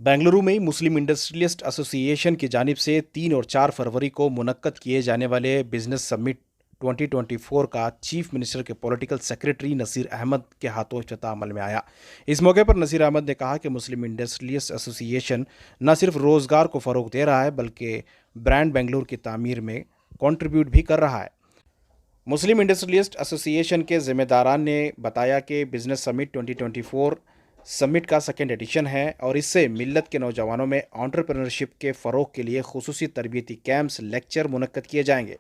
बेंगलुरु में मुस्लिम industrialist association की जानिब से 3 और 4 फरवरी को मुनक्कद किए जाने वाले बिजनेस समिट 2024 का चीफ मिनिस्टर के पॉलिटिकल सेक्रेटरी नसीर अहमद के हाथों इफ्तिताह अमल में आया। इस मौके पर नसीर अहमद ने कहा कि मुस्लिम इंडस्ट्रियलिस्ट एसोसिएशन न सिर्फ रोज़गार को फ़रोग दे रहा है बल्कि ब्रांड बेंगलुरु की तामीर में कंट्रीब्यूट भी कर रहा है। मुस्लिम इंडस्ट्रियलिस्ट एसोसिएशन के ज़िम्मेदारान ने बताया कि बिजनेस समिट 2024 समिट का सेकेंड एडिशन है और इससे मिल्लत के नौजवानों में एंटरप्रेन्योरशिप के फ़रोग के लिए खुसूसी तरबियती कैंप्स लेक्चर मुनक्कद किए जाएंगे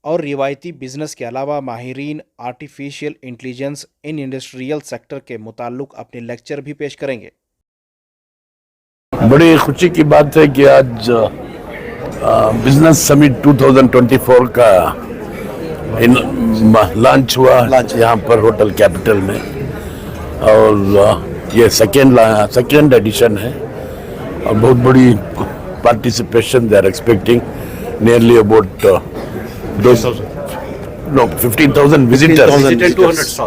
और रिवायती बिजनेस के अलावा माहिरीन artificial intelligence in industrial sector के मुताल्लिक अपने लेक्चर भी पेश करेंगे। बड़ी खुशी की बात है कि आज बिजनेस समिट 2024 का लॉन्च हुआ यहाँ पर होटल कैपिटल में और ये सेकेंड एडिशन है और बहुत बड़ी participation they are expecting nearly about 15,000 visitors,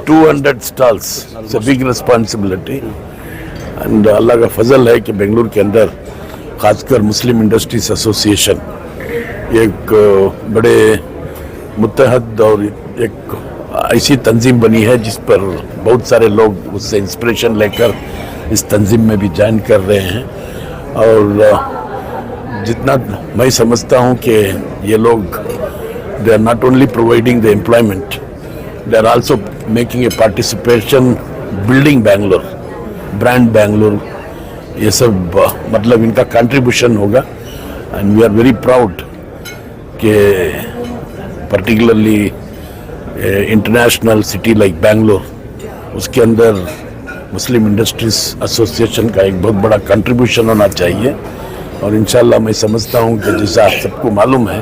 200 stalls. It's a big responsibility. And Allah का फजल है कि बेंगलुरु के अंदर खासकर मुस्लिम इंडस्ट्रीज एसोसिएशन एक बड़े मुत्तहद और एक ऐसी तंजीम बनी है जिस पर बहुत सारे लोग उससे इंस्पिरेशन लेकर इस तंजीम में भी ज्वाइन कर रहे हैं। और जितना मैं समझता हूँ कि ये लोग they are not only providing the employment, they are also making a participation building Bangalore, brand Bangalore. ये सब मतलब इनका contribution होगा and we are very proud कि particularly international city like Bangalore उसके अंदर मुस्लिम इंडस्ट्रीज एसोसिएशन का एक बहुत बड़ा contribution होना चाहिए। और इंशाल्लाह मैं समझता हूँ कि जैसा आप सबको मालूम है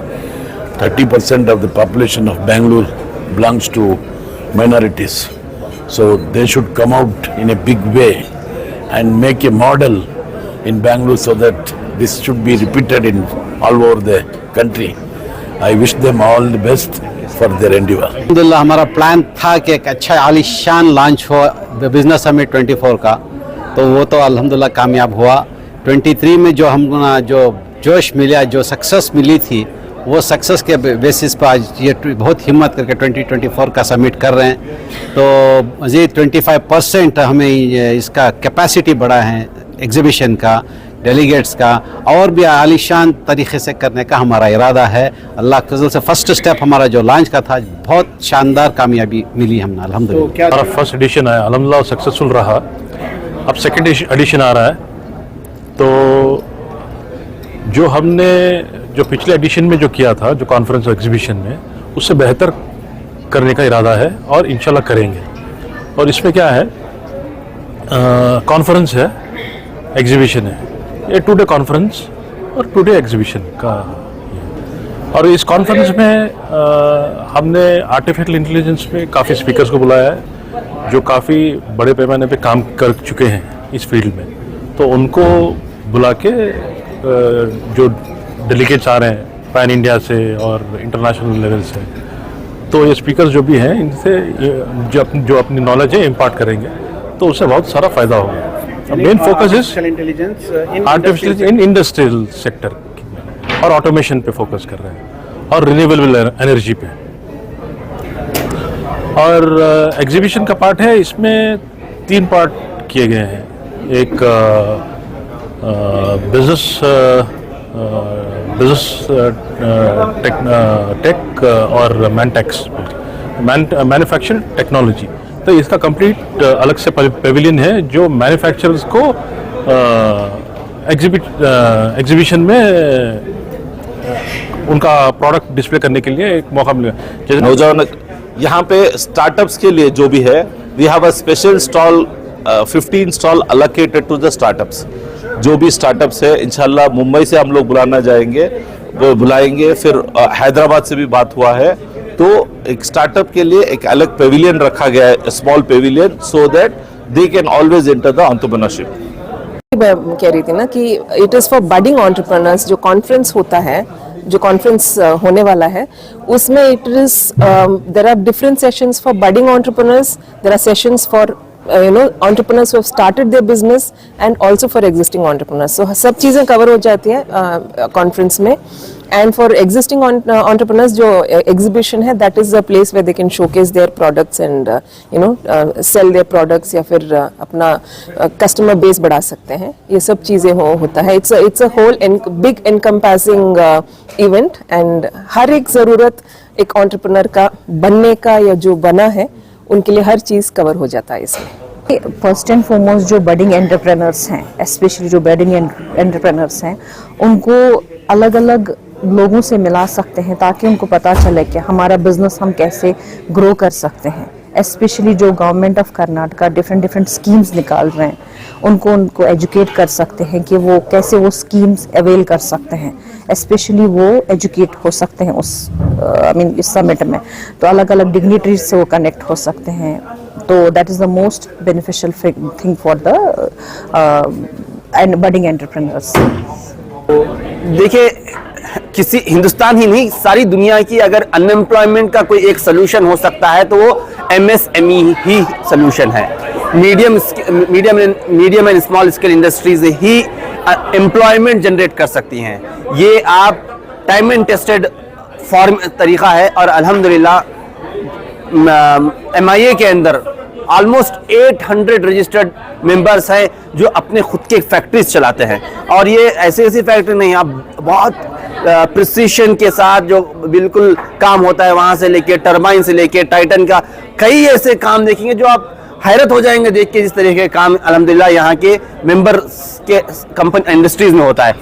30% of the population of Bangalore belongs to minorities. So they should come out in a big way and make a model in Bangalore so that this should be repeated in all over the country. I wish them all the best for their endeavor. अल्हम्दुलिल्लाह हमारा plan था कि एक अच्छा आलिशान launch हो business summit 24 का, तो वो तो अल्हम्दुलिल्लाह कामयाब हुआ। 23 में जो हम जो जोश मिला, जो सक्सेस मिली थी, वो सक्सेस के बेसिस पर आज ये बहुत हिम्मत करके 2024 का समिट कर रहे हैं। तो मज़ीद 25% हमें इसका कैपेसिटी बढ़ा है एग्जीबिशन का, डेलीगेट्स का, और भी आलीशान तरीक़े से करने का हमारा इरादा है। अल्लाह के फज़ल से फर्स्ट स्टेप हमारा जो लॉन्च का था बहुत शानदार कामयाबी मिली हमने अल्हम्दुलिल्लाह। हमारा फर्स्ट एडिशन है अल्हम्दुलिल्लाह सक्सेसफुल रहा। अब सेकेंड एडिशन आ रहा है, तो जो हमने जो पिछले एडिशन में जो किया था, जो कॉन्फ्रेंस और एग्जीबिशन में, उससे बेहतर करने का इरादा है और इंशाल्लाह करेंगे। और इसमें क्या है, कॉन्फ्रेंस है, एग्जीबिशन है, ये 2 डे कॉन्फ्रेंस और 2 डे एग्जीबिशन का। और इस कॉन्फ्रेंस में हमने आर्टिफिशियल इंटेलिजेंस में काफ़ी स्पीकर्स को बुलाया है जो काफ़ी बड़े पैमाने पे काम कर चुके हैं इस फील्ड में, तो उनको बुला के जो डेलीगेट्स आ रहे हैं पैन इंडिया से और इंटरनेशनल लेवल से, तो ये स्पीकर्स जो भी हैं इनसे जो अपनी नॉलेज है इम्पार्ट करेंगे, तो उससे बहुत सारा फ़ायदा होगा। Main focus is artificial in industrial sector और ऑटोमेशन पे फोकस कर रहे हैं और रिन्यूएबल एनर्जी पे। और एग्जीबिशन का पार्ट है, इसमें 3 पार्ट किए गए हैं। एक बिजनेस टेक और मैन्युफैक्चर टेक्नोलॉजी, तो इसका कंप्लीट अलग से पेविलियन है जो मैन्युफैक्चरर्स को एग्जीबिशन में उनका प्रोडक्ट डिस्प्ले करने के लिए एक मौका मिलेगा। नौजवान यहाँ पे स्टार्टअप्स के लिए जो भी है, we have a special stall 15 stall allocated to the startups. जो भी स्टार्टअप्स है इंशाल्लाह मुंबई से हम लोग बुलाएंगे, फिर हैदराबाद से भी बात हुआ है, तो एक स्टार्टअप के लिए एक अलग पेविलियन रखा गया है, small pavilion, so that they can always enter the entrepreneurship. मैं कह रही थी ना कि it is for budding entrepreneurs. जो कॉन्फ्रेंस होता है, जो कॉन्फ्रेंस होने वाला है, उसमें it is there are different sessions for budding entrepreneurs, there are sessions for entrepreneurs who have started their business and also for existing entrepreneurs. So सब चीज़ें cover हो जाती है conference में. And for existing entrepreneurs जो exhibition है, that is a place where they can showcase their products and sell their products या फिर अपना customer base बढ़ा सकते हैं. ये सब चीज़ें होता है. It's a whole big encompassing event and हर एक ज़रूरत एक entrepreneur का बनने का या जो बना है उनके लिए हर चीज़ कवर हो जाता है इसमें. फर्स्ट एंड फॉरमोस्ट जो बडिंग एंटरप्रेनर्स हैं, स्पेशली जो बडिंग एंटरप्रेनर्स हैं, उनको अलग अलग लोगों से मिला सकते हैं ताकि उनको पता चले कि हमारा बिजनेस हम कैसे ग्रो कर सकते हैं. स्पेशली जो government of Karnataka different schemes निकाल रहे हैं, उनको एजुकेट कर सकते हैं कि वो कैसे वो स्कीम्स अवेल कर सकते हैं. स्पेशली वो एजुकेट हो सकते हैं उस इस समिट में. तो अलग अलग डिग्निटरीज से वो कनेक्ट हो सकते हैं. तो that is the most beneficial thing for the budding entrepreneurs. देखिए, किसी हिंदुस्तान ही नहीं, सारी दुनिया की अगर अनएम्प्लॉयमेंट का कोई एक सोल्यूशन हो सकता है तो वो MSME ही सोल्यूशन है. Medium and small scale industries he employment generate कर सकती हैं. ये आप टाइम एंड टेस्टेड फॉर्म तरीका है और अल्हम्दुलिल्लाह MIA के अंदर ऑलमोस्ट 800 रजिस्टर्ड मेंबर्स हैं जो अपने खुद के फैक्ट्रीज चलाते हैं. और ये ऐसी फैक्ट्री नहीं, आप बहुत प्रिसीशन के साथ जो बिल्कुल काम होता है, वहाँ से लेके टरबाइन से लेके टाइटन का कई ऐसे काम देखेंगे जो आप हैरत हो जाएंगे देख के, जिस तरह के काम अल्हम्दुलिल्लाह यहाँ के मेंबर्स के कंपनी इंडस्ट्रीज में होता है.